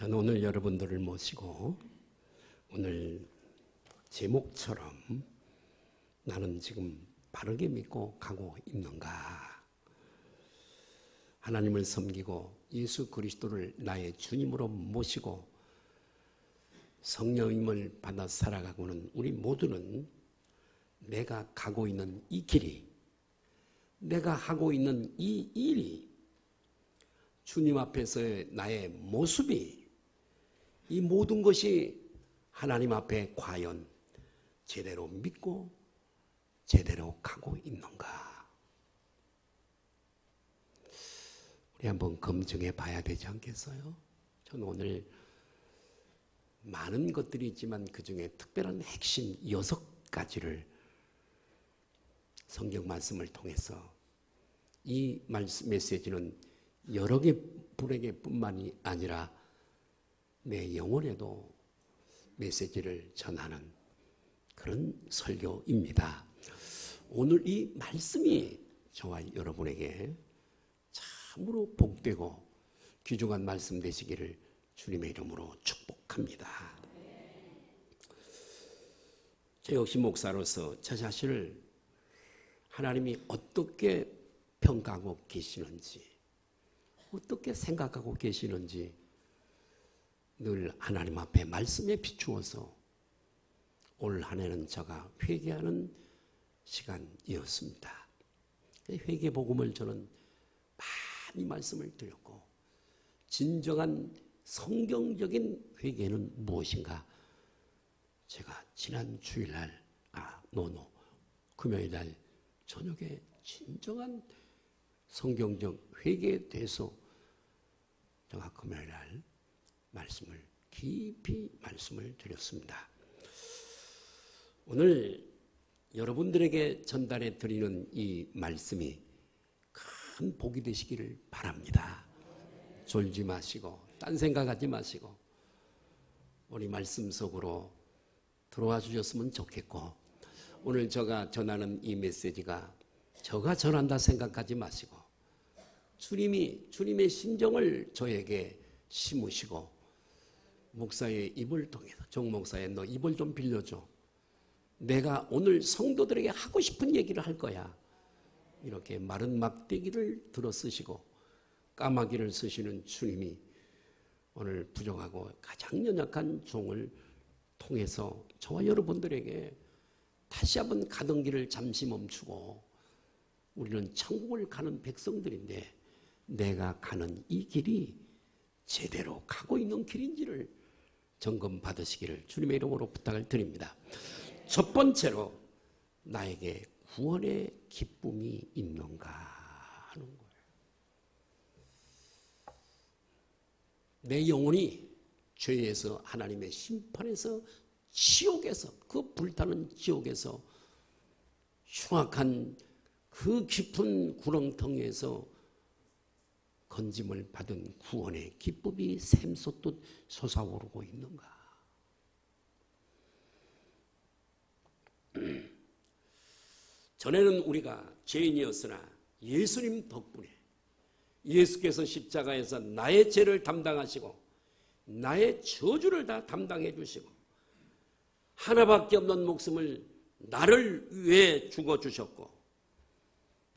저는 오늘 여러분들을 모시고 오늘 제목처럼 나는 지금 바르게 믿고 가고 있는가? 하나님을 섬기고 예수 그리스도를 나의 주님으로 모시고 성령님을 받아 살아가고는 우리 모두는 내가 가고 있는 이 길이, 내가 하고 있는 이 일이, 주님 앞에서의 나의 모습이, 이 모든 것이 하나님 앞에 과연 제대로 믿고 제대로 가고 있는가? 우리 한번 검증해 봐야 되지 않겠어요? 저는 오늘 많은 것들이 있지만 그 중에 특별한 핵심 6가지를 성경 말씀을 통해서 이 메시지는 여러 개 분에게 뿐만이 아니라 내 영혼에도 메시지를 전하는 그런 설교입니다. 오늘 이 말씀이 저와 여러분에게 참으로 복되고 귀중한 말씀 되시기를 주님의 이름으로 축복합니다. 저 역시 목사로서 저 자신을 하나님이 어떻게 평가하고 계시는지, 어떻게 생각하고 계시는지 늘 하나님 앞에 말씀에 비추어서 올 한 해는 제가 회개하는 시간이었습니다. 회개 복음을 저는 많이 말씀을 드렸고, 진정한 성경적인 회개는 무엇인가? 제가 지난 주일날, 금요일날 저녁에 진정한 성경적 회개에 대해서 제가 금요일날 말씀을 깊이 말씀을 드렸습니다. 오늘 여러분들에게 전달해 드리는 이 말씀이 큰 복이 되시기를 바랍니다. 졸지 마시고 딴 생각하지 마시고 우리 말씀 속으로 들어와 주셨으면 좋겠고, 오늘 제가 전하는 이 메시지가 제가 전한다 생각하지 마시고 주님의 심정을 저에게 심으시고, 목사의 입을 통해서 정 목사의 너 입을 좀 빌려줘. 내가 오늘 성도들에게 하고 싶은 얘기를 할 거야. 이렇게 마른 막대기를 들어 쓰시고 까마귀를 쓰시는 주님이 오늘 부족하고 가장 연약한 종을 통해서 저와 여러분들에게 다시 한번 가던 길을 잠시 멈추고, 우리는 천국을 가는 백성들인데 내가 가는 이 길이 제대로 가고 있는 길인지를 점검 받으시기를 주님의 이름으로 부탁을 드립니다. 첫 번째로 나에게 구원의 기쁨이 있는가 하는 거예요. 내 영혼이 죄에서, 하나님의 심판에서, 지옥에서, 그 불타는 지옥에서, 흉악한 그 깊은 구렁텅이에서 건짐을 받은 구원의 기쁨이 샘솟듯 솟아오르고 있는가? 전에는 우리가 죄인이었으나 예수님 덕분에 예수께서 십자가에서 나의 죄를 담당하시고 나의 저주를 다 담당해 주시고 하나밖에 없는 목숨을 나를 위해 죽어주셨고,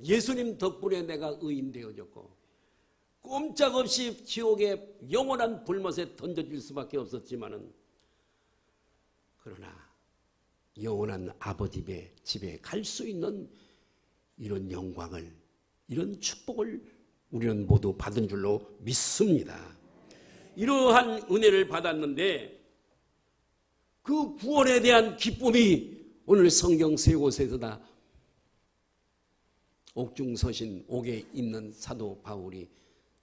예수님 덕분에 내가 의인 되어졌고, 꼼짝없이 지옥의 영원한 불못에 던져질 수밖에 없었지만은, 그러나 영원한 아버지 집에 갈 수 있는 이런 영광을, 이런 축복을 우리는 모두 받은 줄로 믿습니다. 이러한 은혜를 받았는데 그 구원에 대한 기쁨이 오늘 성경 세 곳에서 다 옥중서신 옥에 있는 사도 바울이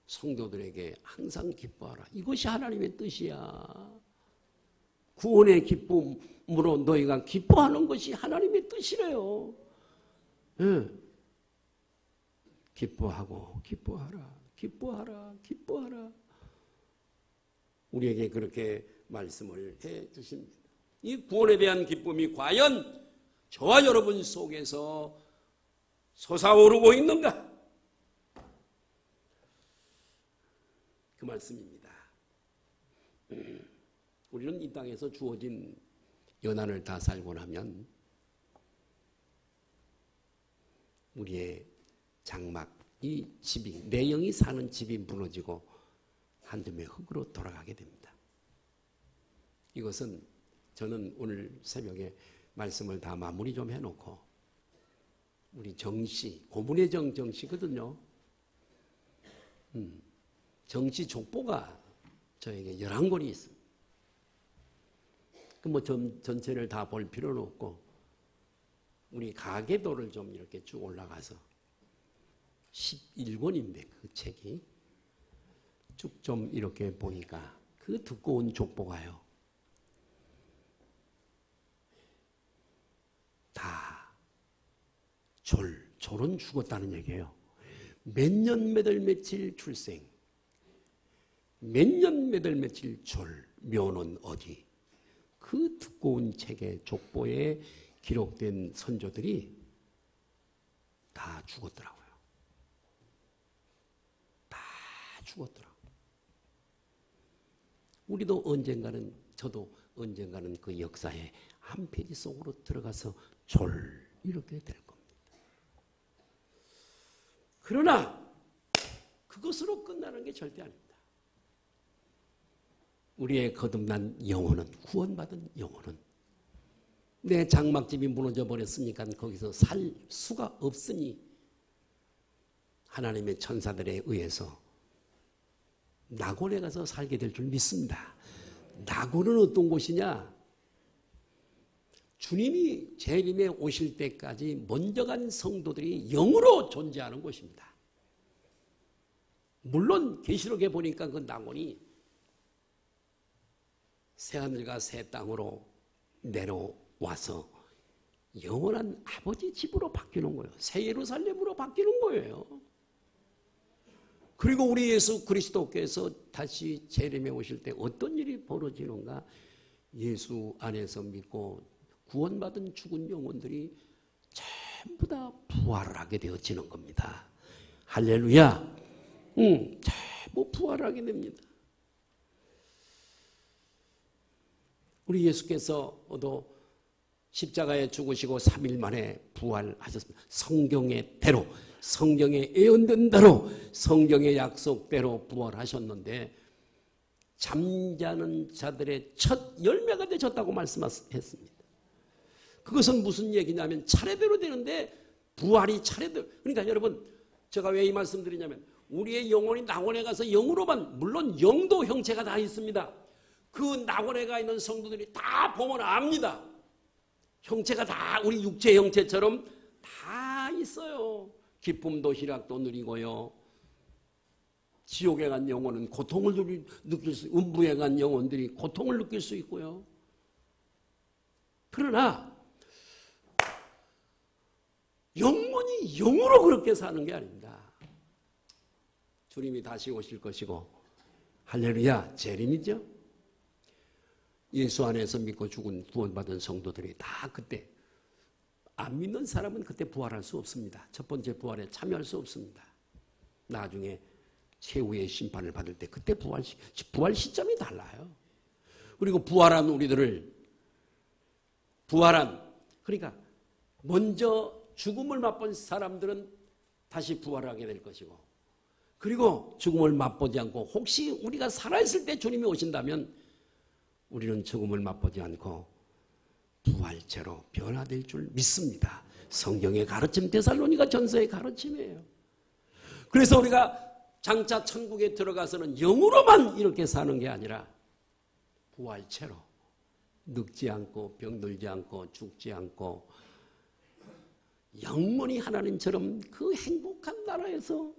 성도들에게 항상 기뻐하라. 이것이 하나님의 뜻이야. 구원의 기쁨으로 너희가 기뻐하는 것이 하나님의 뜻이래요. 네. 기뻐하고 기뻐하라. 기뻐하라. 기뻐하라. 우리에게 그렇게 말씀을 해 주십니다. 이 구원에 대한 기쁨이 과연 저와 여러분 속에서 솟아오르고 있는가? 그 말씀입니다. 우리는 이 땅에서 주어진 연한을 다 살고 나면 우리의 장막, 이 집이, 내 영이 사는 집이 무너지고 한 줌의 흙으로 돌아가게 됩니다. 이것은 저는 오늘 새벽에 말씀을 다 마무리 좀 해놓고 우리 정씨, 고문의 정씨거든요. 정씨 족보가 저에게 11권이 있습니다. 그 뭐 전체를 다 볼 필요는 없고 우리 가계도를 좀 이렇게 쭉 올라가서 11권인데 그 책이 쭉 좀 이렇게 보니까 그 두꺼운 족보가요. 다 졸은 죽었다는 얘기예요. 몇 년 몇 월 며칠 출생, 몇 년 몇 월 며칠 졸, 묘는 어디. 그 두꺼운 책의 족보에 기록된 선조들이 다 죽었더라고요. 다 죽었더라고요. 우리도 언젠가는, 저도 언젠가는 그 역사의 한 페이지 속으로 들어가서 이렇게 될 겁니다. 그러나 그것으로 끝나는 게 절대 아닙니다. 우리의 거듭난 영혼은, 구원받은 영혼은 내 장막집이 무너져 버렸으니까 거기서 살 수가 없으니 하나님의 천사들에 의해서 낙원에 가서 살게 될 줄 믿습니다. 낙원은 어떤 곳이냐? 주님이 재림에 오실 때까지 먼저 간 성도들이 영으로 존재하는 곳입니다. 물론 계시록에 보니까 그 낙원이 새하늘과 새 땅으로 내려와서 영원한 아버지 집으로 바뀌는 거예요. 새 예루살렘으로 바뀌는 거예요. 그리고 우리 예수 그리스도께서 다시 재림에 오실 때 어떤 일이 벌어지는가? 예수 안에서 믿고 구원받은 죽은 영혼들이 전부 다 부활을 하게 되어지는 겁니다. 할렐루야. 전부 부활하게 됩니다. 우리 예수께서도 십자가에 죽으시고 3일 만에 부활하셨습니다. 성경의 대로, 성경에 예언된 대로, 성경의 약속대로 부활하셨는데 잠자는 자들의 첫 열매가 되셨다고 말씀했습니다. 그것은 무슨 얘기냐면 차례대로 되는데 부활이 차례대로. 그러니까 여러분, 제가 왜 이 말씀 드리냐면 우리의 영혼이 낙원에 가서 영으로만, 물론 영도 형체가 다 있습니다. 그 낙원에 가 있는 성도들이 다 보면 압니다. 형체가 다 우리 육체 형체처럼 다 있어요. 기쁨도 희락도 누리고요. 지옥에 간 영혼은 고통을 느낄 수, 음부에 간 영혼들이 고통을 느낄 수 있고요. 그러나 영혼이 영으로 그렇게 사는 게 아닙니다. 주님이 다시 오실 것이고, 할렐루야, 재림이죠. 예수 안에서 믿고 죽은 구원받은 성도들이 다 그때, 안 믿는 사람은 그때 부활할 수 없습니다. 첫 번째 부활에 참여할 수 없습니다. 나중에 최후의 심판을 받을 때 그때 부활 시점이 달라요. 그리고 부활한 우리들을, 그러니까 먼저 죽음을 맛본 사람들은 다시 부활하게 될 것이고, 그리고 죽음을 맛보지 않고 혹시 우리가 살아있을 때 주님이 오신다면 우리는 죽음을 맛보지 않고 부활체로 변화될 줄 믿습니다. 성경의 가르침, 데살로니가 전서의 가르침이에요. 그래서 우리가 장차 천국에 들어가서는 영으로만 이렇게 사는 게 아니라 부활체로 늙지 않고 병들지 않고 죽지 않고 영원히 하나님처럼 그 행복한 나라에서,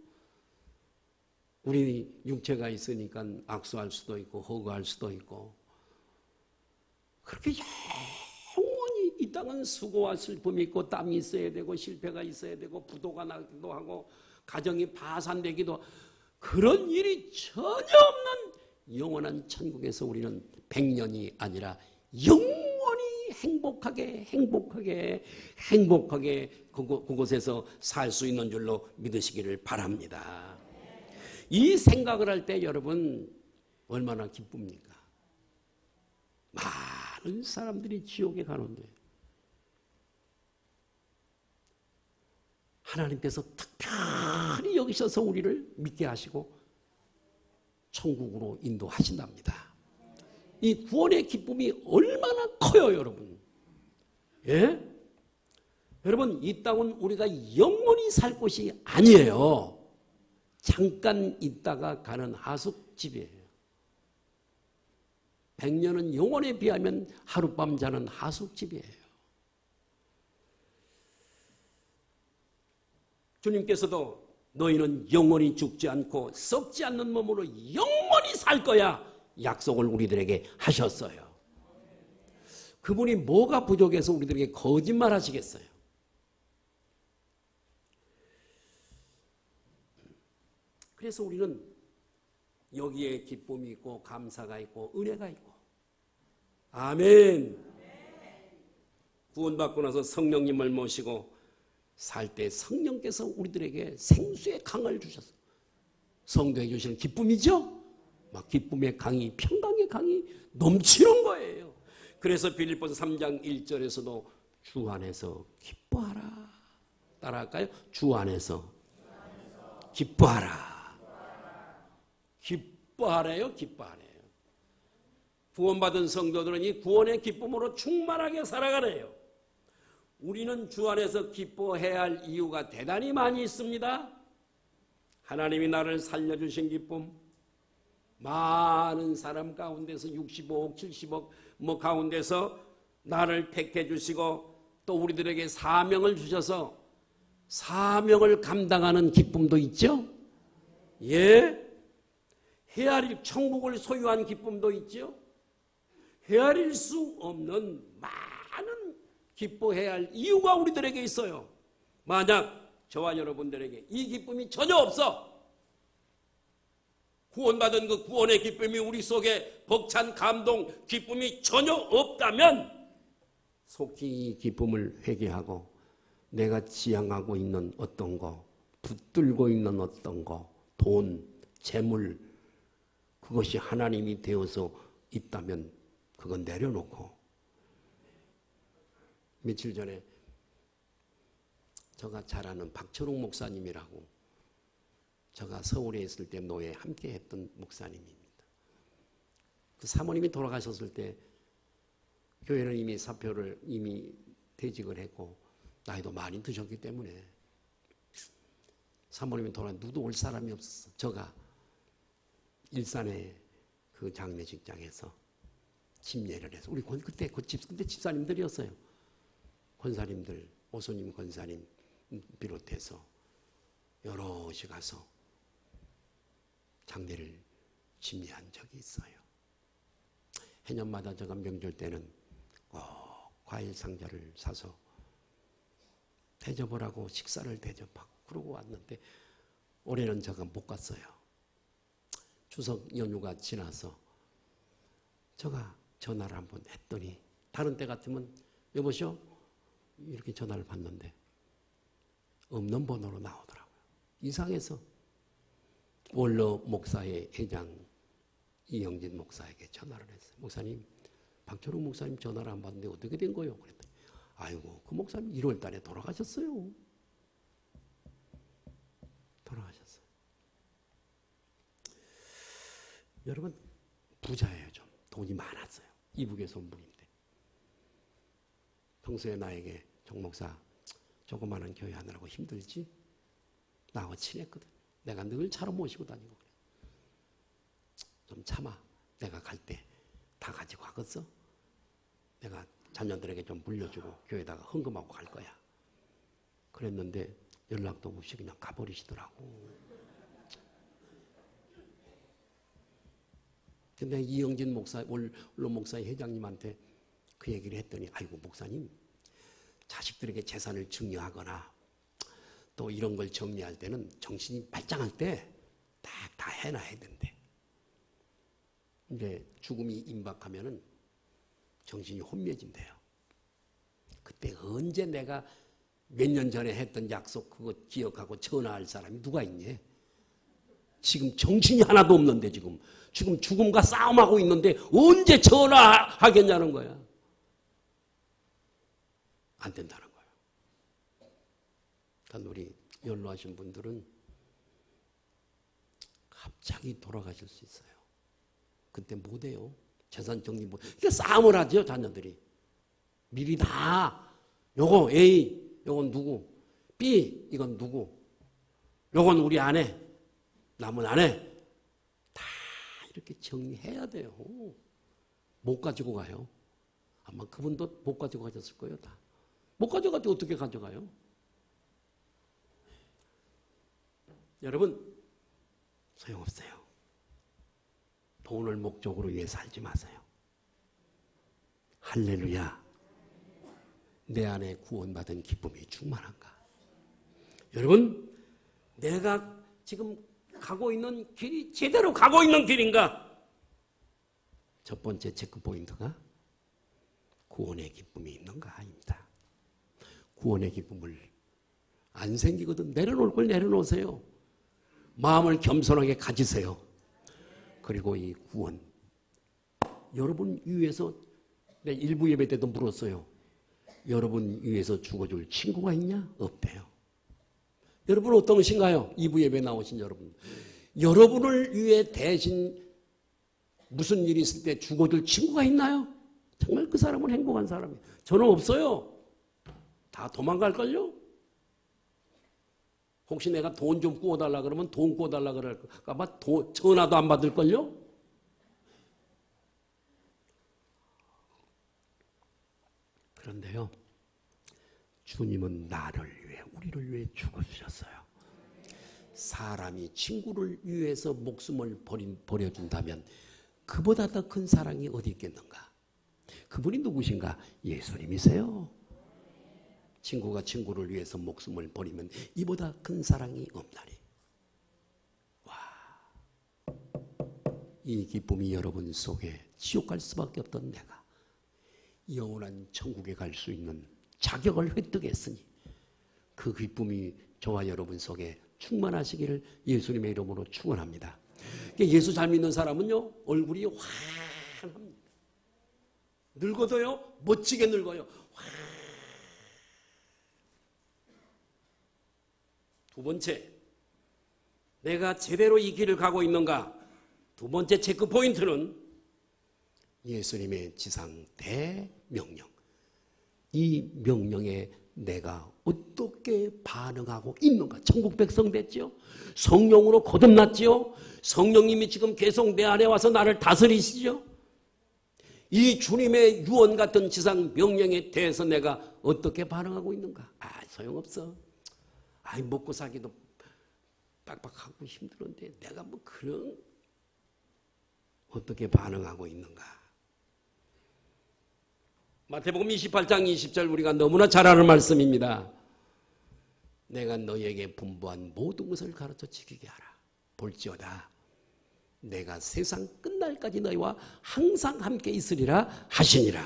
우리 육체가 있으니까 악수할 수도 있고 허구할 수도 있고, 그렇게 영원히 이 땅은 수고와 슬픔이 있고 땀이 있어야 되고 실패가 있어야 되고 부도가 나기도 하고 가정이 파산되기도, 그런 일이 전혀 없는 영원한 천국에서 우리는 100년이 아니라 영원히 행복하게 그곳에서 살 수 있는 줄로 믿으시기를 바랍니다. 이 생각을 할 때 여러분 얼마나 기쁩니까? 많은 사람들이 지옥에 가는데 하나님께서 특별히 여기셔서 우리를 믿게 하시고 천국으로 인도하신답니다. 이 구원의 기쁨이 얼마나 커요, 여러분. 예? 여러분, 이 땅은 우리가 영원히 살 곳이 아니에요. 잠깐 있다가 가는 하숙집이에요. 100년은 영원에 비하면 하룻밤 자는 하숙집이에요. 주님께서도 너희는 영원히 죽지 않고 썩지 않는 몸으로 영원히 살 거야 약속을 우리들에게 하셨어요. 그분이 뭐가 부족해서 우리들에게 거짓말 하시겠어요? 그래서 우리는 여기에 기쁨이 있고 감사가 있고 은혜가 있고 아멘. 구원받고 나서 성령님을 모시고 살 때 성령께서 우리들에게 생수의 강을 주셨어요. 성도에 주시는 기쁨이죠. 막 기쁨의 강이 평강의 강이 넘치는 거예요. 그래서 빌립보서 3장 1절에서도 주 안에서 기뻐하라. 따라할까요? 주 안에서 기뻐하라. 기뻐하래요. 기뻐하래요. 구원받은 성도들은 이 구원의 기쁨으로 충만하게 살아가래요. 우리는 주 안에서 기뻐해야 할 이유가 대단히 많이 있습니다. 하나님이 나를 살려주신 기쁨, 많은 사람 가운데서 65억, 70억 가운데서 나를 택해 주시고 또 우리들에게 사명을 주셔서 사명을 감당하는 기쁨도 있죠. 예, 헤아릴 천국을 소유한 기쁨도 있죠. 헤아릴 수 없는 많은 기뻐해야 할 이유가 우리들에게 있어요. 만약 저와 여러분들에게 이 기쁨이 전혀 없어, 구원받은 그 구원의 기쁨이 우리 속에 벅찬 감동, 기쁨이 전혀 없다면 속히 이 기쁨을 회개하고 내가 지향하고 있는 어떤 거, 붙들고 있는 어떤 거, 돈, 재물, 그것이 하나님이 되어서 있다면 그건 내려놓고. 며칠 전에 제가 잘 아는 박철웅 목사님이라고, 제가 서울에 있을 때 노예에 함께 했던 목사님입니다. 그 사모님이 돌아가셨을 때 교회는 이미 사표를 이미 퇴직을 했고 나이도 많이 드셨기 때문에 사모님이 돌아가 누구도 올 사람이 없었어. 제가 일산의 그 장례식장에서 침례를 해서 우리 그때 집사님들이었어요. 권사님들, 오소님 권사님 비롯해서 여럿이 가서 장례를 침례한 적이 있어요. 해년마다 제가 명절 때는 꼭 과일 상자를 사서 대접을 하고 식사를 대접하고 그러고 왔는데 올해는 제가 못 갔어요. 추석 연휴가 지나서 제가 전화를 한번 했더니 다른 때 같으면 여보시오 이렇게 전화를 받는데 없는 번호로 나오더라고요. 이상해서 원로 목사의 회장 이영진 목사에게 전화를 했어요. 목사님, 박철웅 목사님 전화를 안 받는데 어떻게 된 거예요? 그랬더니 아이고 그 목사님 1월 달에 돌아가셨어요. 돌아가셨어요. 여러분 부자예요. 좀 돈이 많았어요. 이북에서 온 분인데 평소에 나에게 정 목사 조그마한 교회 하느라고 힘들지? 나하고 친했거든. 내가 늘 차로 모시고 다니고 그래. 좀 참아. 내가 갈 때 다 가지고 가겠어? 내가 자녀들에게 좀 물려주고 교회에다가 헌금하고 갈 거야. 그랬는데 연락도 없이 그냥 가버리시더라고. 근데 이영진 목사, 원로 목사의 회장님한테 그 얘기를 했더니 아이고 목사님 자식들에게 재산을 증여하거나 또 이런 걸 정리할 때는 정신이 말짱할 때 딱 다 해놔야 된대. 이제 죽음이 임박하면은 정신이 혼미해진대요. 그때 언제 내가 몇 년 전에 했던 약속 그거 기억하고 전화할 사람이 누가 있니? 지금 정신이 하나도 없는데 지금 죽음과 싸움하고 있는데 언제 전화하겠냐는 거야. 안 된다는 거야. 그러니까 우리 연로하신 분들은 갑자기 돌아가실 수 있어요. 그때 못해요. 재산 정리 못. 그러니까 싸움을 하죠, 자녀들이. 미리 다 요거 A, 요건 누구, B, 이건 누구, 요건 우리 아내, 남은 아내 다 이렇게 정리해야 돼요. 못 가지고 가요. 아마 그분도 못 가지고 가셨을 거예요. 다. 못 가져가지고 어떻게 가져가요? 여러분 소용없어요. 돈을 목적으로 위해 살지 마세요. 할렐루야. 내 안에 구원받은 기쁨이 충만한가? 여러분, 내가 지금 가고 있는 길이 제대로 가고 있는 길인가? 첫 번째 체크 포인트가 구원의 기쁨이 있는가입니다. 구원의 기쁨을 안 생기거든 내려놓을 걸 내려놓으세요. 마음을 겸손하게 가지세요. 그리고 이 구원, 여러분 위해서 내 일부 예배 때도 물었어요. 여러분 위해서 죽어줄 친구가 있냐? 없대요. 여러분 어떤 것인가요? 2부 예배 나오신 여러분. 여러분을 위해 대신 무슨 일이 있을 때 죽어줄 친구가 있나요? 정말 그 사람은 행복한 사람이에요. 저는 없어요. 다 도망갈걸요? 혹시 내가 돈 좀 구워달라 그러면 돈 구워달라 그럴까 봐 전화도 안 받을걸요? 그런데요, 주님은 나를 위해, 우리를 위해 죽어주셨어요. 사람이 친구를 위해서 목숨을 버려준다면 그보다 더 큰 사랑이 어디 있겠는가? 그분이 누구신가? 예수님이세요. 친구가 친구를 위해서 목숨을 버리면 이보다 큰 사랑이 없나니. 와, 이 기쁨이 여러분 속에 지옥 갈 수밖에 없던 내가 영원한 천국에 갈 수 있는 자격을 획득했으니 그 기쁨이 저와 여러분 속에 충만하시기를 예수님의 이름으로 축원합니다. 예수 잘 믿는 사람은요, 얼굴이 환합니다. 늙어도요, 멋지게 늙어요. 두 번째, 내가 제대로 이 길을 가고 있는가? 두 번째 체크 포인트는 예수님의 지상 대명령. 이 명령에 내가 어떻게 반응하고 있는가? 천국 백성 됐죠? 성령으로 거듭났죠? 성령님이 지금 계속 내 안에 와서 나를 다스리시죠? 이 주님의 유언 같은 지상 명령에 대해서 내가 어떻게 반응하고 있는가? 소용없어. 먹고 살기도 빡빡하고 힘들은데 내가 뭐 그런 어떻게 반응하고 있는가? 마태복음 28장 20절 우리가 너무나 잘 아는 말씀입니다. 내가 너희에게 분부한 모든 것을 가르쳐 지키게 하라. 볼지어다 내가 세상 끝날까지 너희와 항상 함께 있으리라 하시니라.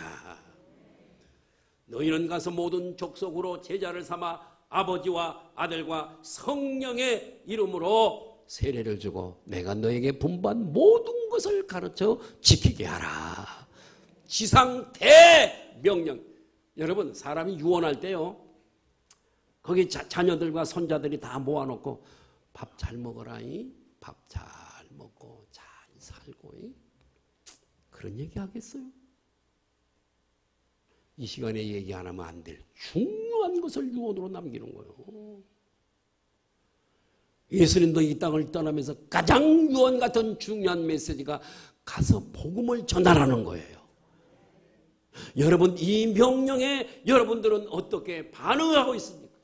너희는 가서 모든 족속으로 제자를 삼아 아버지와 아들과 성령의 이름으로 세례를 주고 내가 너에게 분부한 모든 것을 가르쳐 지키게 하라. 지상 대명령. 여러분 사람이 유언할 때요, 거기 자녀들과 손자들이 다 모아놓고 밥 잘 먹어라, 밥 잘 먹고 잘 살고, 그런 얘기 하겠어요? 이 시간에 얘기 안 하면 안 될 중요한 것을 유언으로 남기는 거예요. 예수님도 이 땅을 떠나면서 가장 유언 같은 중요한 메시지가 가서 복음을 전하라는 거예요. 여러분 이 명령에 여러분들은 어떻게 반응하고 있습니까?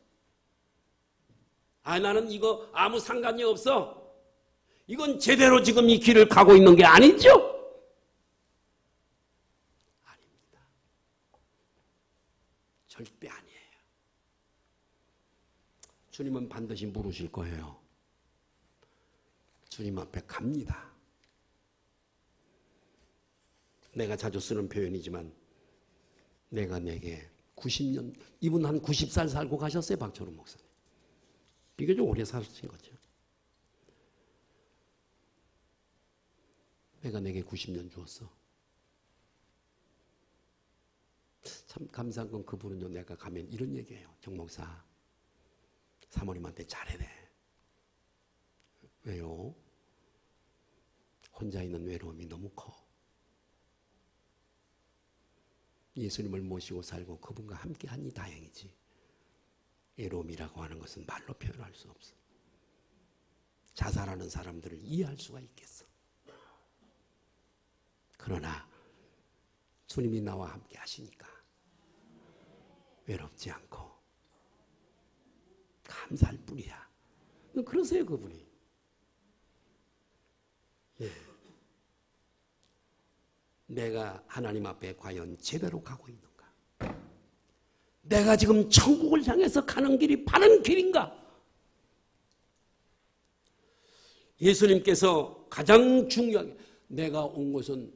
나는 이거 아무 상관이 없어. 이건 제대로 지금 이 길을 가고 있는 게 아니죠? 절대 아니에요. 주님은 반드시 물으실 거예요. 주님 앞에 갑니다. 내가 자주 쓰는 표현이지만 내가 내게 90년, 이분 한 90살 살고 가셨어요. 박철훈 목사님. 비교적 오래 사신 거죠. 내가 내게 90년 주었어. 참 감사한 건 그분은요, 내가 가면 이런 얘기해요. 정 목사, 사모님한테 잘해야 돼. 왜요? 혼자 있는 외로움이 너무 커. 예수님을 모시고 살고 그분과 함께 하니 다행이지. 외로움이라고 하는 것은 말로 표현할 수 없어. 자살하는 사람들을 이해할 수가 있겠어. 그러나 주님이 나와 함께 하시니까 외롭지 않고 감사할 뿐이야. 그러세요, 그분이. 예. 내가 하나님 앞에 과연 제대로 가고 있는가? 내가 지금 천국을 향해서 가는 길이 바른 길인가? 예수님께서 가장 중요하게 내가 온 것은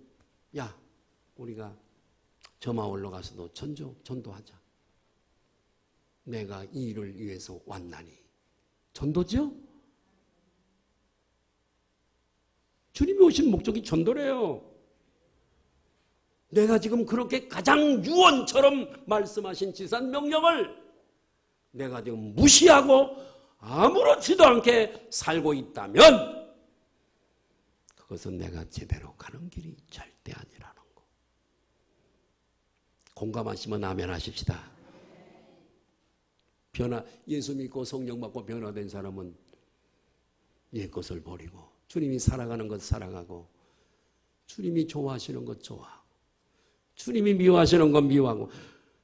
야, 우리가 저 마을로 가서도 전도하자. 내가 이 일을 위해서 왔나니. 전도죠? 주님이 오신 목적이 전도래요. 내가 지금 그렇게 가장 유언처럼 말씀하신 지산 명령을 내가 지금 무시하고 아무렇지도 않게 살고 있다면 그것은 내가 제대로 가는 길이 절대 아니라는 거. 공감하시면 아멘 하십시다. 예수 믿고 성령 받고 변화된 사람은 옛 것을 버리고 주님이 사랑하는 것 사랑하고 주님이 좋아하시는 것 좋아하고 주님이 미워하시는 것 미워하고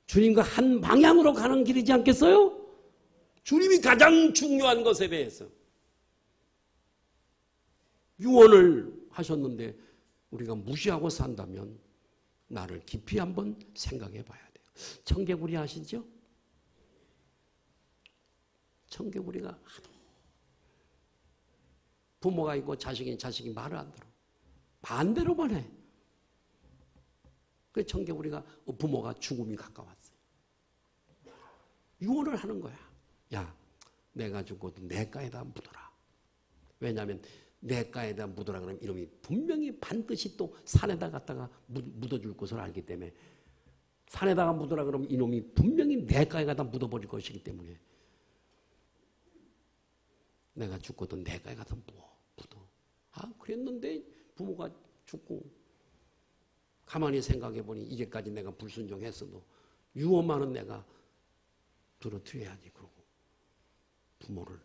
주님과 한 방향으로 가는 길이지 않겠어요? 주님이 가장 중요한 것에 대해서 유언을 하셨는데 우리가 무시하고 산다면 나를 깊이 한번 생각해 봐야 돼요. 청개구리 아시죠? 청개구리가 하도 부모가 있고 자식이 말을 안 들어. 반대로만 해. 그 청개구리가 부모가 죽음이 가까웠어요. 유언을 하는 거야. 야, 내가 죽어도 내가에다 묻어라. 왜냐하면 내가에다 묻어라 그러면 이놈이 분명히 반드시 또 산에다 갖다가 묻어줄 것을 알기 때문에 산에다가 묻어라 그러면 이놈이 분명히 내가에 갖다 묻어버릴 것이기 때문에 내가 죽거든 내가에 가서 묻어. 아, 그랬는데 부모가 죽고 가만히 생각해보니 이제까지 내가 불순종했어도 유언만은 내가 들어드려야지. 그러고 부모를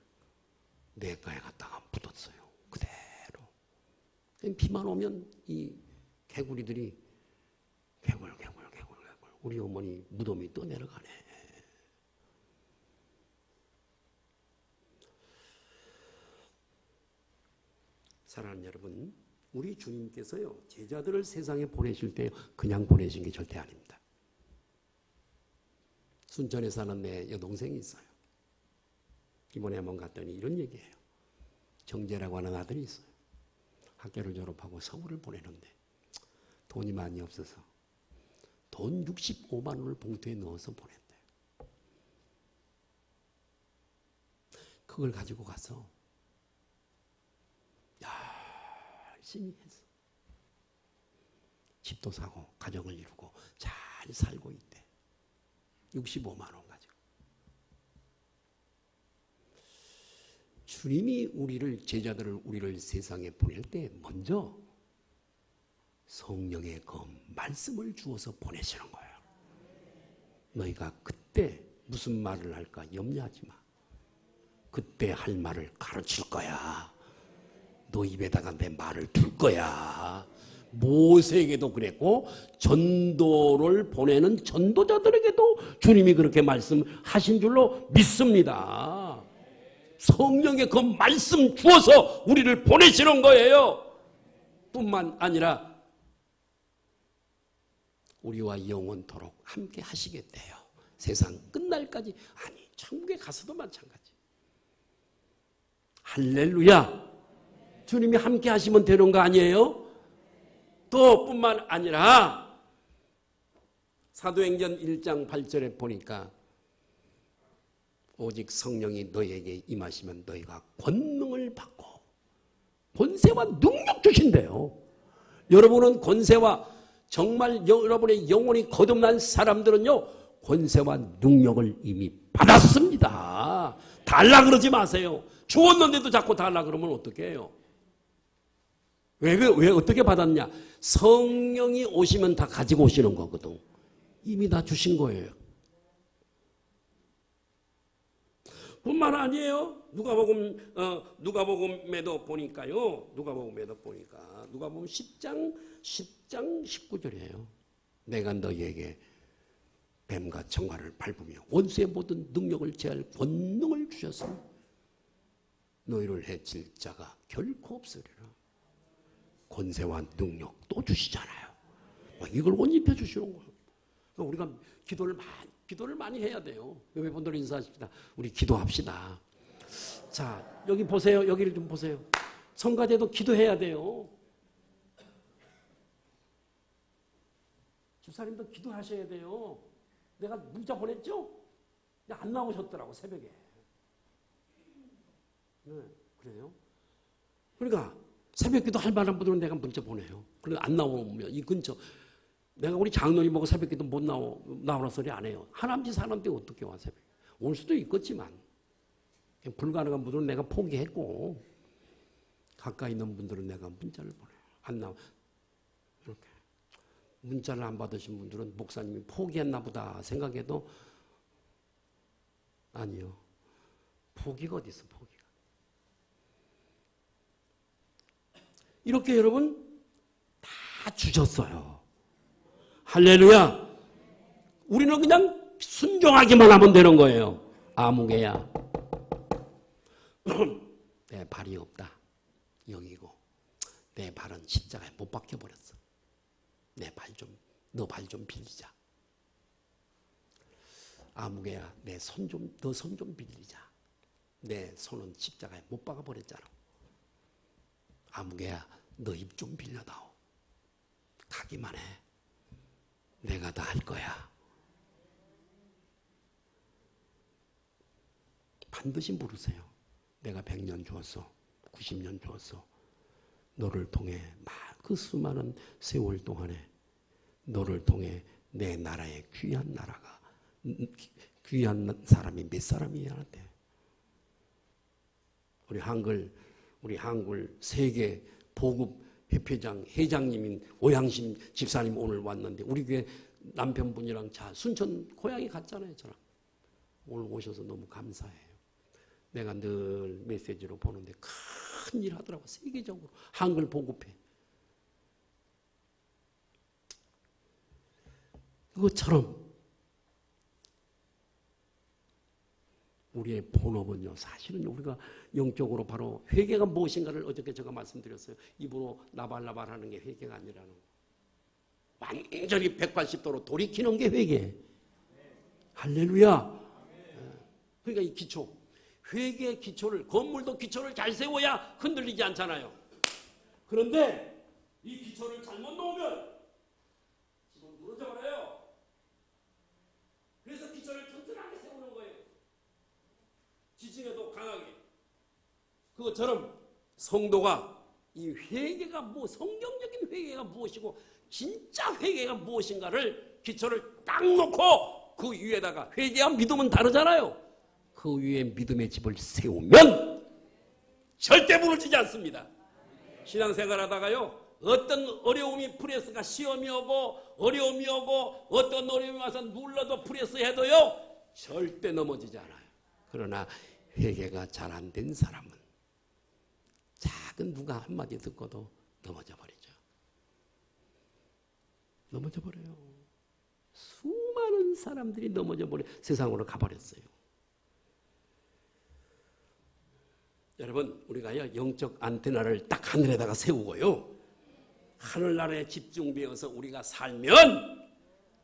내가에 갖다가 묻었어요. 그대로. 비만 오면 이 개구리들이 개굴 우리 어머니 무덤이 떠내려가네. 사랑하는 여러분, 우리 주님께서요 제자들을 세상에 보내실 때 그냥 보내신 게 절대 아닙니다. 순천에 사는 내 여동생이 있어요. 이번에 한번 갔더니 이런 얘기예요. 정재라고 하는 아들이 있어요. 학교를 졸업하고 서울을 보내는데 돈이 많이 없어서 돈 65만 원을 봉투에 넣어서 보냈대요. 그걸 가지고 가서 열심히 했어. 집도 사고 가정을 이루고 잘 살고 있대. 65만 원 가지고. 주님이 제자들을 우리를 세상에 보낼 때 먼저 성령의 그 말씀을 주어서 보내시는 거예요. 너희가 그때 무슨 말을 할까 염려하지 마. 그때 할 말을 가르칠 거야. 너 입에다가 내 말을 둘 거야. 모세에게도 그랬고 전도를 보내는 전도자들에게도 주님이 그렇게 말씀하신 줄로 믿습니다. 성령의 그 말씀 주어서 우리를 보내시는 거예요. 뿐만 아니라 우리와 영원토록 함께 하시겠대요. 세상 끝날까지. 아니 천국에 가서도 마찬가지. 할렐루야. 주님이 함께 하시면 되는 거 아니에요? 또 뿐만 아니라 사도행전 1장 8절에 보니까 오직 성령이 너에게 임하시면 너희가 권능을 받고 권세와 능력 주신대요. 여러분은 권세와 정말 여러분의 영혼이 거듭난 사람들은요, 권세와 능력을 이미 받았습니다. 달라 그러지 마세요. 죽었는데도 자꾸 달라 그러면 어떻게 해요? 왜 어떻게 받았냐? 성령이 오시면 다 가지고 오시는 거거든. 이미 다 주신 거예요. 뿐만 아니에요. 누가복음에도 보니까요. 누가복음 10장 19절이에요. 내가 너희에게 뱀과 청갈을 밟으며 원수의 모든 능력을 제할 권능을 주셨으니 너희를 해칠 자가 결코 없으리라. 권세와 능력 또 주시잖아요. 이걸 못 입혀 주시는 거예요. 우리가 기도를 많이 해야 돼요. 여러분들 인사하십시다. 우리 기도합시다. 자, 여기 보세요. 여기를 좀 보세요. 성가대도 기도해야 돼요. 집사님도 기도하셔야 돼요. 내가 문자 보냈죠? 안 나오셨더라고, 새벽에. 네, 그래요. 그러니까 새벽 기도 할 만한 분들은 내가 문자 보내요. 그런데 안 나오면 이 근처 내가 우리 장로님 보고 새벽 기도 못 나오라 소리 안 해요. 하나님지 사람들이 어떻게 와 새벽에. 올 수도 있겠지만 불가능한 분들은 내가 포기했고 가까이 있는 분들은 내가 문자를 보내요. 안 나와. 이렇게. 문자를 안 받으신 분들은 목사님이 포기했나 보다 생각해도 아니요. 포기가 어디 있어, 포기가. 이렇게 여러분 다 주셨어요. 할렐루야. 우리는 그냥 순종하기만 하면 되는 거예요. 아무개야. 내 발이 없다. 여기고 내 발은 십자가에 못 박혀버렸어. 너 발 좀 빌리자. 아무개야, 내 손 좀, 너 손 좀 빌리자. 내 손은 십자가에 못 박아버렸잖아. 아무개야, 너 입 좀 빌려다오. 가기만 해. 내가 다 할 거야. 반드시 물으세요. 내가 100년 주었어. 90년 주었어. 너를 통해 그 수많은 세월 동안에 너를 통해 내 나라의 귀한 나라가 귀한 사람이 몇 사람이야 하는데 우리 한글 세계 보급 회장님인 오양심 집사님 오늘 왔는데 우리 교회 남편분이랑 순천 고향에 갔잖아요. 저랑 오늘 오셔서 너무 감사해요. 내가 늘 메시지로 보는데 큰 일 하더라고. 세계적으로 한글 보급해. 그것처럼 우리의 본업은요. 사실은 우리가 영적으로 바로 회개가 무엇인가를 어저께 제가 말씀드렸어요. 입으로 나발나발하는 게 회개가 아니라는 거. 완전히 180도로 돌이키는 게 회개. 할렐루야. 그러니까 이 기초. 회개의 기초를, 건물도 기초를 잘 세워야 흔들리지 않잖아요. 그런데 이 기초를 잘못 놓으면 지금 무너져 버려요. 그래서 기초를 튼튼하게 세우는 거예요. 지진에도 강하게. 그것처럼 성도가 이 회개가 성경적인 회개가 무엇이고 진짜 회개가 무엇인가를 기초를 딱 놓고 그 위에다가 회개와 믿음은 다르잖아요. 그 위에 믿음의 집을 세우면 절대 무너지지 않습니다. 신앙생활 하다가요. 어떤 어려움이 프레스가 시험이 오고 어려움이 오고 어떤 어려움이 와서 눌러도 프레스해도요. 절대 넘어지지 않아요. 그러나 회개가 잘 안 된 사람은 작은 누가 한마디 듣고도 넘어져 버리죠. 넘어져 버려요. 수많은 사람들이 넘어져 버려 세상으로 가버렸어요. 여러분 우리가요 영적 안테나를 딱 하늘에다가 세우고요 하늘나라에 집중되어서 우리가 살면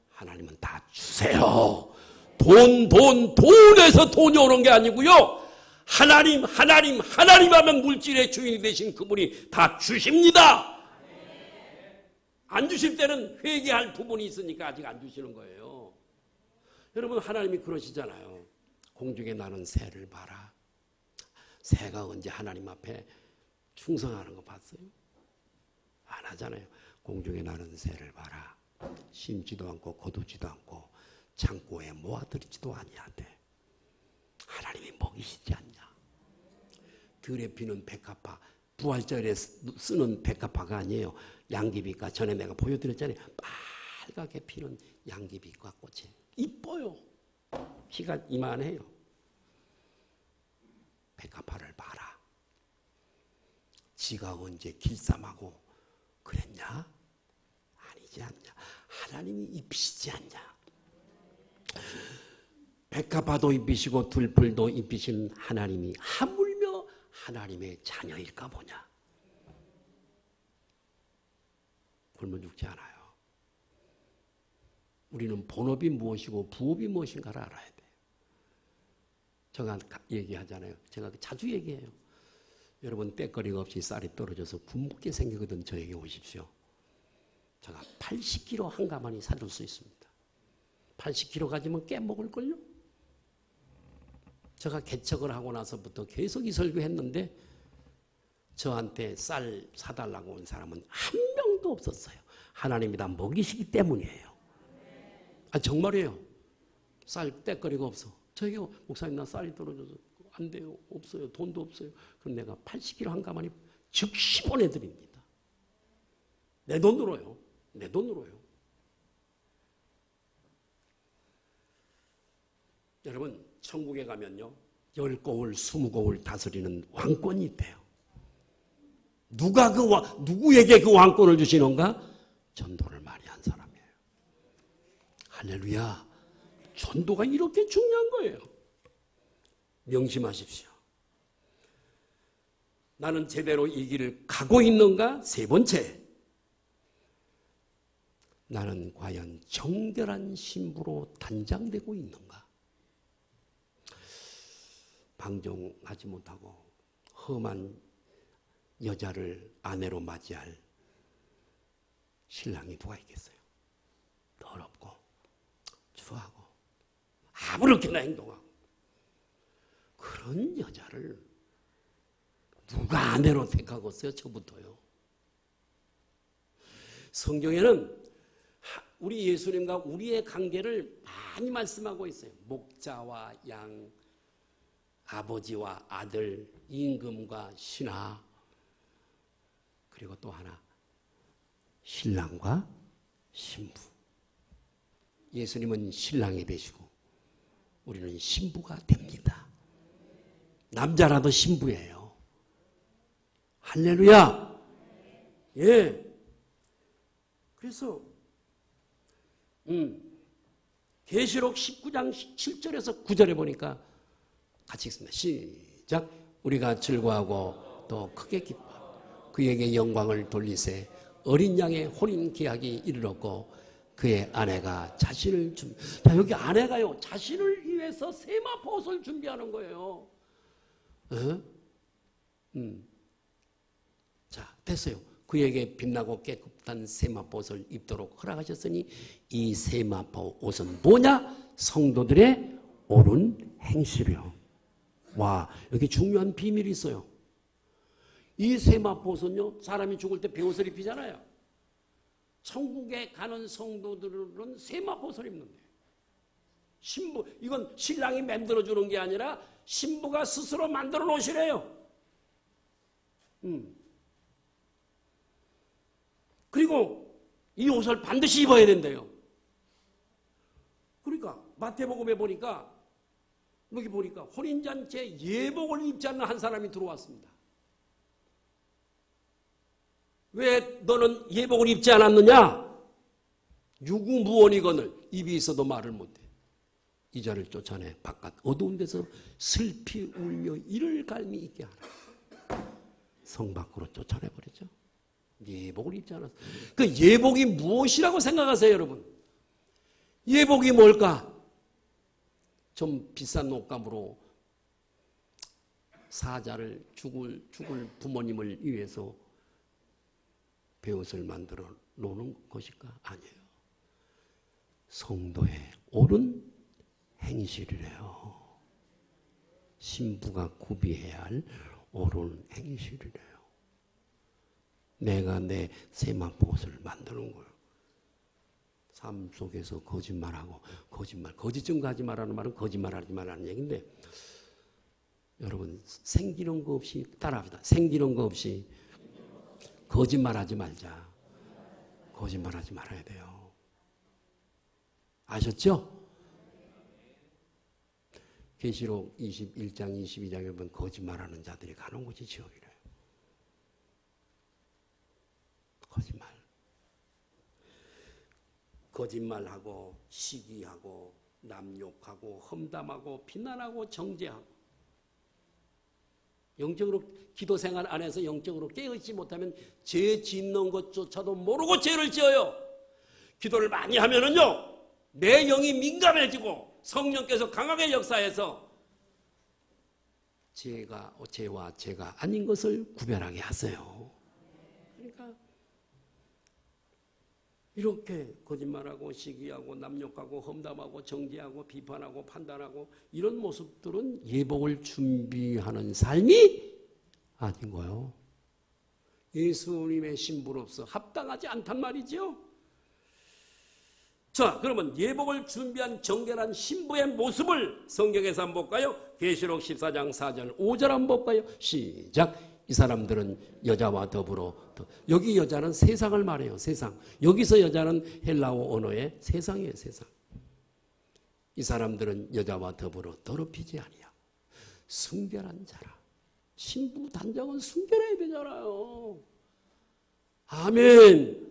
하나님은 다 주세요. 돈에서 돈이 오는 게 아니고요 하나님 하면 물질의 주인이 되신 그분이 다 주십니다. 안 주실 때는 회개할 부분이 있으니까 아직 안 주시는 거예요. 여러분 하나님이 그러시잖아요. 공중에 나는 새를 봐라. 새가 언제 하나님 앞에 충성하는 거 봤어요? 안 하잖아요. 공중에 나는 새를 봐라. 심지도 않고 거두지도 않고 창고에 모아들이지도 아니하되 하나님이 먹이시지 않냐. 들에 피는 백합화, 부활절에 쓰는 백합화가 아니에요. 양귀비가 전에 내가 보여드렸잖아요. 빨갛게 피는 양귀비과 꽃이 이뻐요. 키가 이만해요. 백합화를 봐라. 지가 언제 길쌈하고 그랬냐? 아니지 않냐. 하나님이 입히시지 않냐. 백합화도 입히시고 들풀도 입히시는 하나님이 하물며 하나님의 자녀일까 보냐. 굶어 죽지 않아요. 우리는 본업이 무엇이고 부업이 무엇인가를 알아야 돼요. 제가 얘기하잖아요. 제가 자주 얘기해요. 여러분 때거리가 없이 쌀이 떨어져서 굶게 생기거든 저에게 오십시오. 제가 80kg 한 가마니 사줄 수 있습니다. 80kg 가지면 꽤 먹을걸요? 제가 개척을 하고 나서부터 계속 이 설교했는데 저한테 쌀 사달라고 온 사람은 한 명도 없었어요. 하나님이 다 먹이시기 때문이에요. 아 정말이에요. 쌀 때거리가 없어. 저에게 목사님 나 쌀이 떨어져서 안 돼요. 없어요. 돈도 없어요. 그럼 내가 80kg 한 가마니 즉시 보내드립니다. 내 돈으로요. 내 돈으로요. 여러분 천국에 가면요 10고을 20고을 다스리는 왕권이 있대요. 누구에게 그 왕권을 주시는가? 전도를 많이 한 사람이에요. 할렐루야. 전도가 이렇게 중요한 거예요. 명심하십시오. 나는 제대로 이 길을 가고 있는가? 세 번째, 나는 과연 정결한 신부로 단장되고 있는가? 방종하지 못하고 험한 여자를 아내로 맞이할 신랑이 누가 있겠어요? 더럽고 추하고 아무렇게나 행동하고 그런 여자를 누가 아내로 택하겠어요? 저부터요. 성경에는 우리 예수님과 우리의 관계를 많이 말씀하고 있어요. 목자와 양, 아버지와 아들, 임금과 신하, 그리고 또 하나 신랑과 신부. 예수님은 신랑이 되시고 우리는 신부가 됩니다. 남자라도 신부예요. 할렐루야. 예. 그래서 계시록 19장 7절에서 9절에 보니까 같이 읽습니다. 시작. 우리가 즐거워하고 또 크게 기뻐 그에게 영광을 돌리세 어린 양의 혼인 계약이 이르렀고 그의 아내가 자신을 자 여기 아내가요 자신을 위해서 세마포옷을 준비하는 거예요. 자 됐어요. 그에게 빛나고 깨끗한 세마포옷을 입도록 허락하셨으니 이 세마포옷은 뭐냐? 성도들의 옳은 행실이요. 와 여기 중요한 비밀이 있어요. 이 세마포옷은요 사람이 죽을 때 베옷을 입히잖아요. 천국에 가는 성도들은 세마포옷을 입는데 신부 이건 신랑이 만들어주는 게 아니라 신부가 스스로 만들어 놓으시래요. 그리고 이 옷을 반드시 입어야 된대요. 그러니까 마태복음에 보니까 여기 보니까 혼인잔치에 예복을 입지 않는 한 사람이 들어왔습니다. 왜 너는 예복을 입지 않았느냐? 유구무원이거늘 입이 있어도 말을 못해. 이자를 쫓아내 바깥 어두운 데서 슬피 울며 이를 갈미 있게 하라. 성 밖으로 쫓아내버리죠. 예복을 입지 않았어. 그 예복이 무엇이라고 생각하세요, 여러분? 예복이 뭘까? 좀 비싼 옷감으로 사자를 죽을 부모님을 위해서 베옷을 만들어 놓는 것일까? 아니에요. 성도의 옳은 행실이래요. 신부가 구비해야 할 옳은 행실이래요. 내가 내 세마포옷을 만드는 거예요. 삶 속에서 거짓말하고 거짓 증거하지 말라는 말은 거짓말하지 말라는 얘기인데 여러분 생기는 거 없이 따라합시다. 생기는 거 없이 거짓말하지 말자. 거짓말하지 말아야 돼요. 아셨죠? 계시록 21장 22장에 보면 거짓말하는 자들이 가는 곳이 지옥이래요. 거짓말. 거짓말하고 시기하고 남욕하고 험담하고 비난하고 정죄하고 영적으로 기도 생활 안에서 영적으로 깨어있지 못하면 죄 짓는 것조차도 모르고 죄를 지어요. 기도를 많이 하면은요 내 영이 민감해지고 성령께서 강하게 역사해서 죄와 죄가 아닌 것을 구별하게 하세요. 그러니까 이렇게 거짓말하고 시기하고 남욕하고 험담하고 정죄하고 비판하고 판단하고 이런 모습들은 예복을 준비하는 삶이 아닌 거예요. 예수님의 신부로서 합당하지 않단 말이죠. 자, 그러면 예복을 준비한 정결한 신부의 모습을 성경에서 한번 볼까요? 계시록 14장 4절 5절 한번 볼까요? 시작. 이 사람들은 여자와 더불어 여기 여자는 세상을 말해요. 세상. 여기서 여자는 헬라어 언어의 세상이에요. 세상. 이 사람들은 여자와 더불어 더럽히지 아니하고 순결한 자라. 신부 단장은 순결해야 되잖아요. 아멘.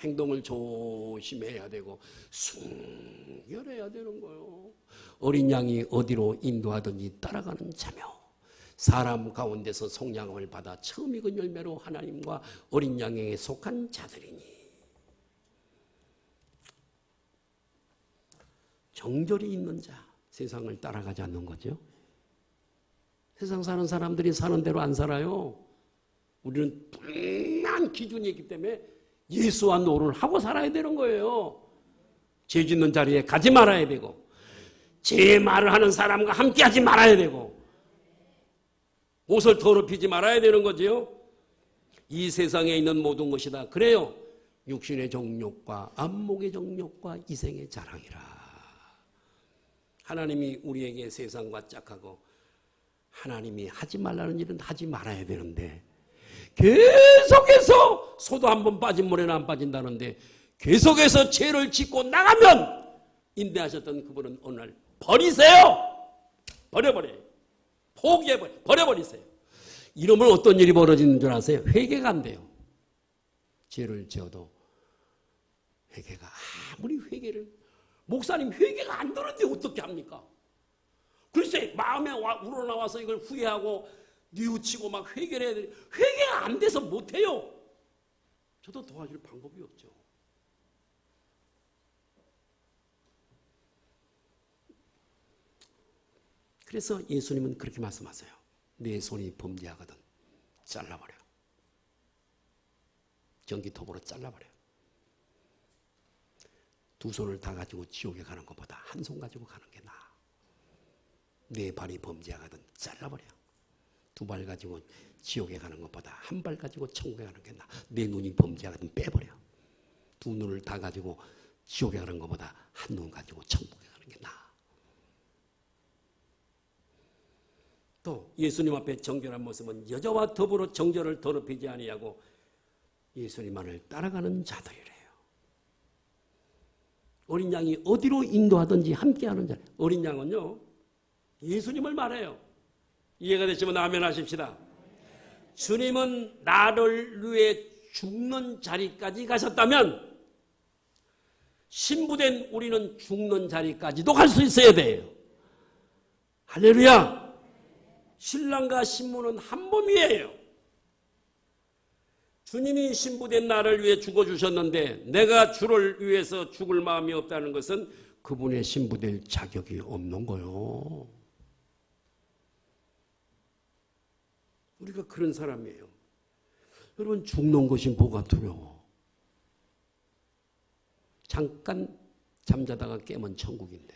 행동을 조심해야 되고 순결해야 되는 거예요. 어린 양이 어디로 인도하든지 따라가는 자며 사람 가운데서 속량함을 받아 처음 익은 열매로 하나님과 어린 양에게 속한 자들이니 정절이 있는 자, 세상을 따라가지 않는 거죠. 세상 사는 사람들이 사는 대로 안 살아요. 우리는 분명한 기준이 있기 때문에 예수와 노를 하고 살아야 되는 거예요. 죄 짓는 자리에 가지 말아야 되고 제 말을 하는 사람과 함께 하지 말아야 되고 옷을 더럽히지 말아야 되는 거지요. 이 세상에 있는 모든 것이 다 그래요. 육신의 정욕과 안목의 정욕과 이생의 자랑이라. 하나님이 우리에게 세상과 짝하고 하나님이 하지 말라는 일은 하지 말아야 되는데 계속해서 소도 한 번 빠진 물에는 안 빠진다는데 계속해서 죄를 짓고 나가면 인내하셨던 그분은 어느 날 버리세요. 버려버려요. 포기해버려. 버려버리세요. 이러면 어떤 일이 벌어지는 줄 아세요? 회개가 안 돼요. 죄를 지어도 회개가 아무리 회개를 목사님 회개가 안 되는데 어떻게 합니까? 글쎄 마음에 우러나와서 이걸 후회하고 뉘우치고 막 회개를 해야 돼. 회개가 안 돼서 못해요. 저도 도와줄 방법이 없죠. 그래서 예수님은 그렇게 말씀하세요. 내 손이 범죄하거든 잘라버려. 전기톱으로 잘라버려. 두 손을 다 가지고 지옥에 가는 것보다 한 손 가지고 가는 게 나아. 내 발이 범죄하거든 잘라버려. 두 발 가지고 지옥에 가는 것보다 한 발 가지고 천국에 가는 게 나아. 내 눈이 범죄하거든 빼버려. 두 눈을 다 가지고 지옥에 가는 것보다 한 눈 가지고 천국에 가는 게 나아. 또 예수님 앞에 정결한 모습은 여자와 더불어 정결을 더럽히지 아니하고 예수님만을 따라가는 자들이래요. 어린 양이 어디로 인도하든지 함께하는 자. 어린 양은요 예수님을 말해요. 이해가 되시면 아멘 하십시다. 주님은 나를 위해 죽는 자리까지 가셨다면 신부된 우리는 죽는 자리까지도 갈 수 있어야 돼요. 할렐루야. 신랑과 신부는 한 몸이에요. 주님이 신부된 나를 위해 죽어주셨는데 내가 주를 위해서 죽을 마음이 없다는 것은 그분의 신부될 자격이 없는 거예요. 우리가 그런 사람이에요. 여러분 죽는 것이 뭐가 두려워. 잠깐 잠자다가 깨면 천국인데.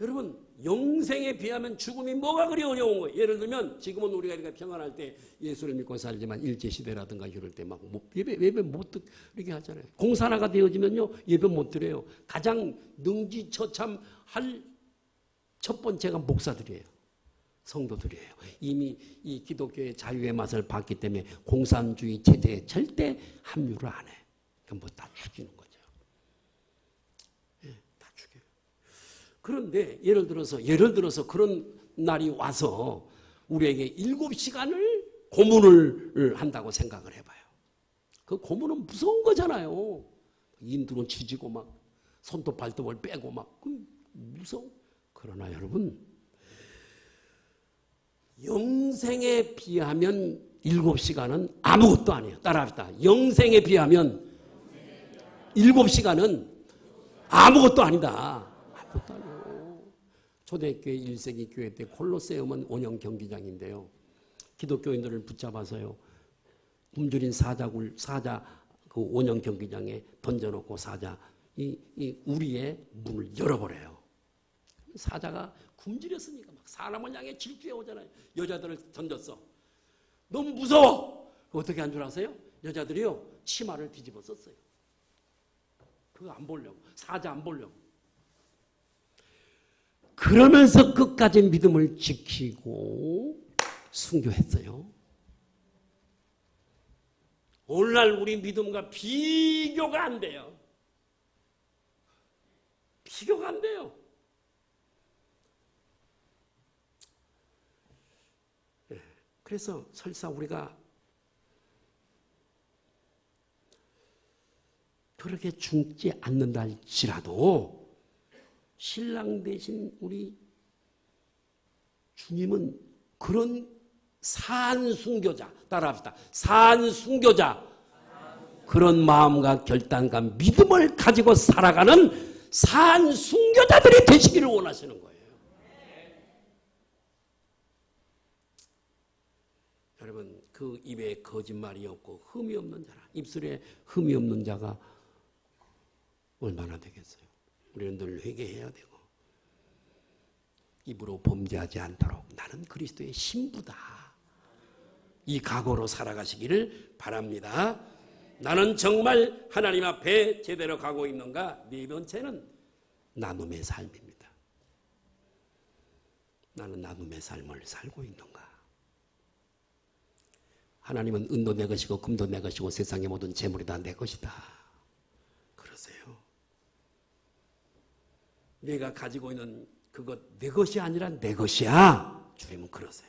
여러분 영생에 비하면 죽음이 뭐가 그리 어려운 거예요. 예를 들면 지금은 우리가 이렇게 평안할 때 예수를 믿고 살지만 일제시대라든가 이럴 때 막 예배 못 드리게 하잖아요. 공산화가 되어지면요 예배 못 드려요. 가장 능지처참할 첫 번째가 목사들이에요. 성도들이에요. 이미 이 기독교의 자유의 맛을 봤기 때문에 공산주의 체제에 절대 합류를 안 해. 그럼 뭐 다 죽이는 거죠. 예, 다 죽여요. 그런데 예를 들어서 그런 날이 와서 우리에게 7시간을 고문을 한다고 생각을 해봐요. 그 고문은 무서운 거잖아요. 인두로 치지고 막 손톱 발톱을 빼고 막 무서워. 그러나 여러분 영생에 비하면 7시간은 아무것도 아니에요. 따라합시다. 영생에 비하면 7시간은 아무것도 아니다. 아무것도 아니에요. 초대교회 1세기 교회 때 콜로세움은 원형 경기장인데요. 기독교인들을 붙잡아서요. 굶주린 사자 그 원형 경기장에 던져놓고 사자 이 우리의 문을 열어버려요. 사자가 굶주렸으니까 막 사람을 향해 질주해 오잖아요. 여자들을 던졌어. 너무 무서워. 어떻게 한 줄 아세요? 여자들이요 치마를 뒤집어 썼어요. 그거 안 보려고. 사자 안 보려고. 그러면서 끝까지 믿음을 지키고 순교했어요. 오늘날 우리 믿음과 비교가 안 돼요. 비교가 안 돼요. 그래서 설사 우리가 그렇게 죽지 않는다 할지라도 신랑 대신 우리 주님은 그런 산순교자, 따라합시다. 산순교자, 그런 마음과 결단과 믿음을 가지고 살아가는 산순교자들이 되시기를 원하시는 거예요. 여러분 그 입에 거짓말이 없고 흠이 없는 자라. 입술에 흠이 없는 자가 얼마나 되겠어요. 우리는 늘 회개해야 되고 입으로 범죄하지 않도록 나는 그리스도의 신부다. 이 각오로 살아가시기를 바랍니다. 나는 정말 하나님 앞에 제대로 가고 있는가? 네 번째는 나눔의 삶입니다. 나는 나눔의 삶을 살고 있는가? 하나님은 은도 내 것이고 금도 내 것이고 세상의 모든 재물이 다 내 것이다. 그러세요. 내가 가지고 있는 그것 내 것이 아니라 내 것이야. 주님은 그러세요.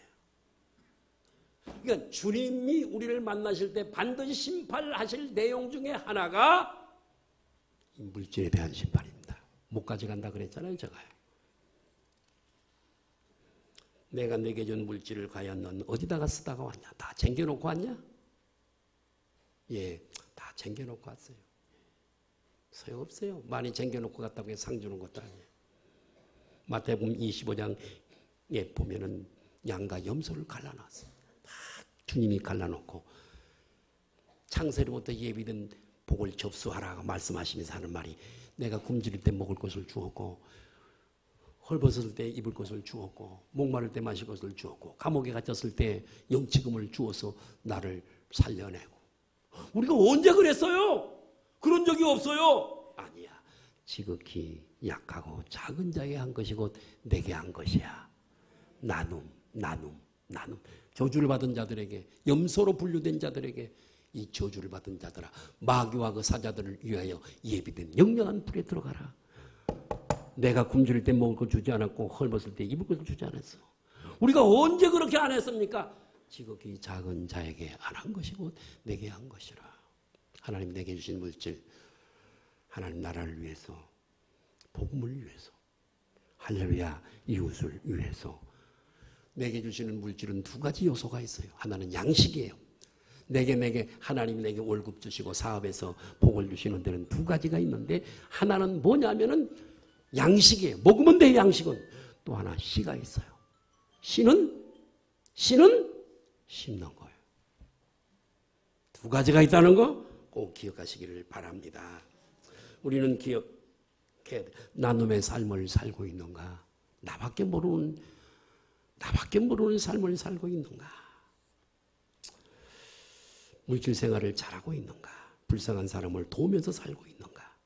그러니까 주님이 우리를 만나실 때 반드시 심판하실 내용 중에 하나가 이 물질에 대한 심판입니다. 못 가져간다 그랬잖아요, 제가요. 내가 내게 준 물질을 과연 넌 어디다가 쓰다가 왔냐? 다 챙겨놓고 왔냐? 예, 다 챙겨놓고 왔어요. 소용없어요. 많이 챙겨놓고 갔다고 해서 상 주는 것도 아니에요. 마태복음 25장에 보면은 양과 염소를 갈라놨어요. 다 주님이 갈라놓고 창세로부터 예비된 복을 접수하라고 말씀하시면서 하는 말이 내가 굶주릴 때 먹을 것을 주었고 헐벗을 때 입을 것을 주었고 목마를 때 마실 것을 주었고 감옥에 갇혔을 때 영치금을 주어서 나를 살려내고 우리가 언제 그랬어요? 그런 적이 없어요. 아니야. 지극히 약하고 작은 자에게 한 것이 곧 내게 한 것이야. 나눔. 저주를 받은 자들에게 염소로 분류된 자들에게 이 저주를 받은 자들아 마귀와 그 사자들을 위하여 예비된 영영한 불에 들어가라. 내가 굶주릴 때 먹을 것 주지 않았고 헐벗을 때 입을 것을 주지 않았어. 우리가 언제 그렇게 안 했습니까? 지극히 작은 자에게 안 한 것이 곧 내게 한 것이라. 하나님 내게 주신 물질 하나님 나라를 위해서 복음을 위해서 할렐루야 이웃을 위해서 내게 주시는 물질은 두 가지 요소가 있어요. 하나는 양식이에요. 내게 하나님이 내게 월급 주시고 사업에서 복을 주시는 데는 두 가지가 있는데 하나는 뭐냐면은 양식이에요. 먹으면 돼. 양식은. 또 하나 씨가 있어요. 씨는 심는 거예요. 두 가지가 있다는 거 꼭 기억하시기를 바랍니다. 우리는 기억해 나눔의 삶을 살고 있는가? 나밖에 모르는 삶을 살고 있는가? 물질 생활을 잘하고 있는가? 불쌍한 사람을 도우면서 살고 있는가?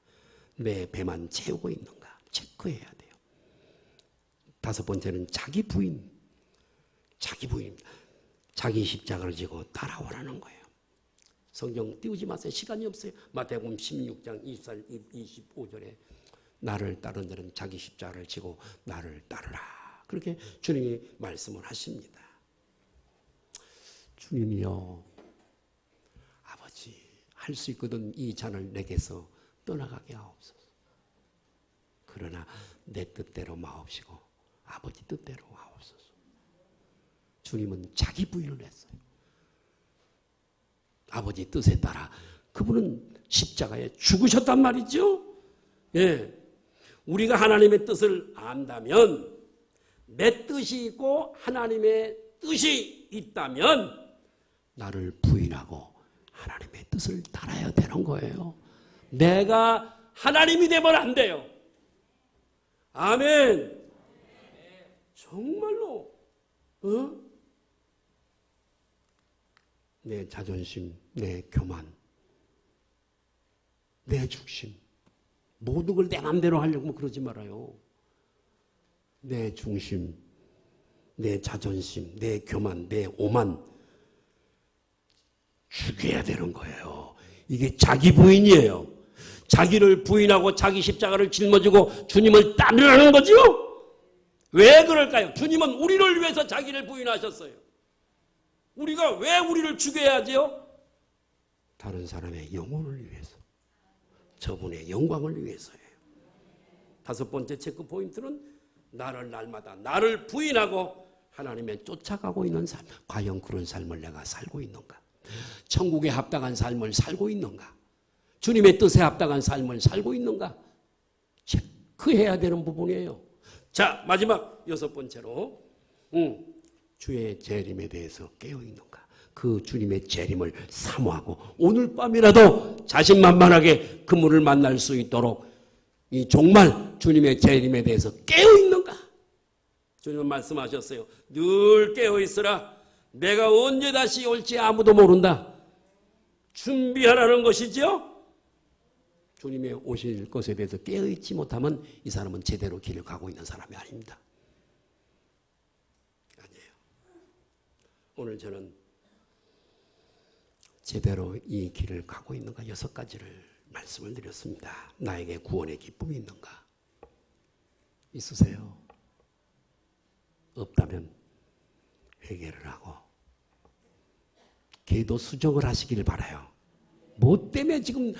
내 배만 채우고 있는가? 체크해야 돼요. 5번째는 자기 부인. 자기 십자가를 지고 따라오라는 거예요. 성경 띄우지 마세요. 시간이 없어요. 마태복음 16장 25절에 나를 따르는 자는 자기 십자가를 지고 나를 따르라. 그렇게 주님이 말씀을 하십니다. 주님이요, 아버지, 할 수 있거든 이 잔을 내게서 떠나가게 하옵소서. 그러나 내 뜻대로 마옵시고 아버지 뜻대로 하옵소서. 주님은 자기 부인을 했어요. 아버지 뜻에 따라 그분은 십자가에 죽으셨단 말이죠. 예, 우리가 하나님의 뜻을 안다면, 내 뜻이 있고 하나님의 뜻이 있다면 나를 부인하고 하나님의 뜻을 따라야 되는 거예요. 내가 하나님이 되면 안 돼요. 아멘. 정말로 내 자존심, 내 교만, 내 죽심, 모든 걸 내 맘대로 하려고 그러지 말아요. 내 중심, 내 자존심, 내 교만, 내 오만 죽여야 되는 거예요. 이게 자기 부인이에요. 자기를 부인하고 자기 십자가를 짊어지고 주님을 따르라는 거죠. 왜 그럴까요? 주님은 우리를 위해서 자기를 부인하셨어요. 우리가 왜 우리를 죽여야 하죠? 다른 사람의 영혼을 위해서, 저분의 영광을 위해서예요. 5번째 체크 포인트는 나를 날마다 나를 부인하고 하나님의 쫓아가고 있는 삶. 과연 그런 삶을 내가 살고 있는가? 천국에 합당한 삶을 살고 있는가? 주님의 뜻에 합당한 삶을 살고 있는가? 체크해야 되는 부분이에요. 자, 마지막 6번째로 주의 재림에 대해서 깨어있는가? 그 주님의 재림을 사모하고 오늘 밤이라도 자신만만하게 그분을 만날 수 있도록 이 정말 주님의 재림에 대해서 깨어있는가? 주님은 말씀하셨어요. 늘 깨어있으라. 내가 언제 다시 올지 아무도 모른다. 준비하라는 것이죠. 주님의 오실 것에 대해서 깨어있지 못하면 이 사람은 제대로 길을 가고 있는 사람이 아닙니다. 아니에요. 오늘 저는 제대로 이 길을 가고 있는가 6가지를 말씀을 드렸습니다. 나에게 구원의 기쁨이 있는가? 있으세요? 없다면 회개를 하고 기도 수정을 하시기를 바라요. 뭐 때문에 지금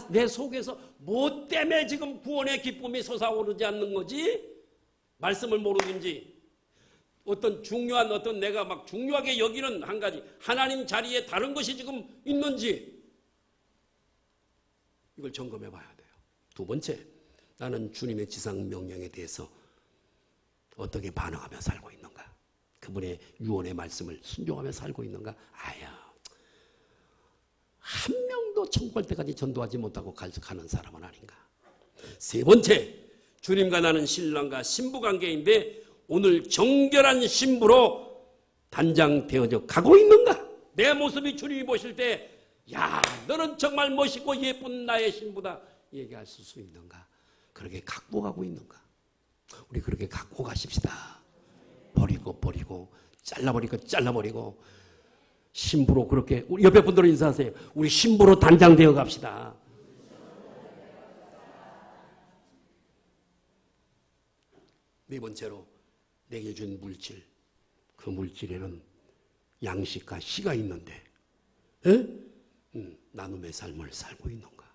내 속에서 뭐 때문에 지금 구원의 기쁨이 솟아오르지 않는 거지? 말씀을 모르는지, 어떤 중요한 내가 막 중요하게 여기는 한 가지 하나님 자리에 다른 것이 지금 있는지 이걸 점검해 봐야 돼요. 2번째, 나는 주님의 지상 명령에 대해서 어떻게 반응하며 살고 있는가? 그분의 유언의 말씀을 순종하며 살고 있는가? 한 명도 천국 갈 때까지 전도하지 못하고 가는 사람은 아닌가? 3번째, 주님과 나는 신랑과 신부 관계인데 오늘 정결한 신부로 단장되어져 가고 있는가? 내 모습이 주님이 보실 때 야, 너는 정말 멋있고 예쁜 나의 신부다 얘기할 수 있는가? 그렇게 갖고 가고 있는가? 우리 그렇게 갖고 가십시다. 버리고 잘라버리고 신부로 그렇게, 우리 옆에 분들은 인사하세요. 우리 신부로 단장되어 갑시다. 네 번째로 내게 준 물질, 그 물질에는 양식과 씨가 있는데 나눔의 삶을 살고 있는가?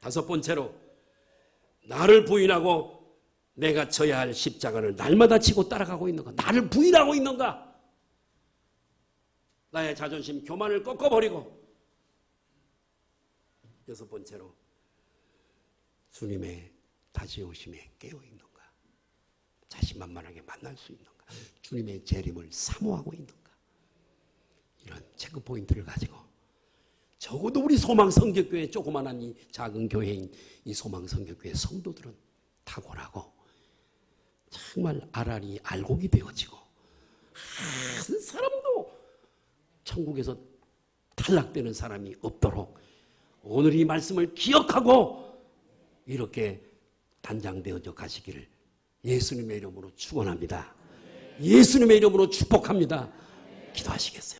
5번째로 나를 부인하고 내가 져야 할 십자가를 날마다 지고 따라가고 있는가? 나를 부인하고 있는가? 나의 자존심, 교만을 꺾어버리고 6번째로 주님의 다시 오심에 깨어있는가? 자신만만하게 만날 수 있는가? 주님의 재림을 사모하고 있는가? 이런 체크포인트를 가지고 적어도 우리 소망성결교회, 조그마한 이 작은 교회인 이 소망성결교회 성도들은 탁월하고 정말 알알이 알곡이 되어지고 한 사람도 천국에서 탈락되는 사람이 없도록 오늘 이 말씀을 기억하고 이렇게 단장되어져 가시기를 예수님의 이름으로 축원합니다. 예수님의 이름으로 축복합니다. 기도하시겠어요?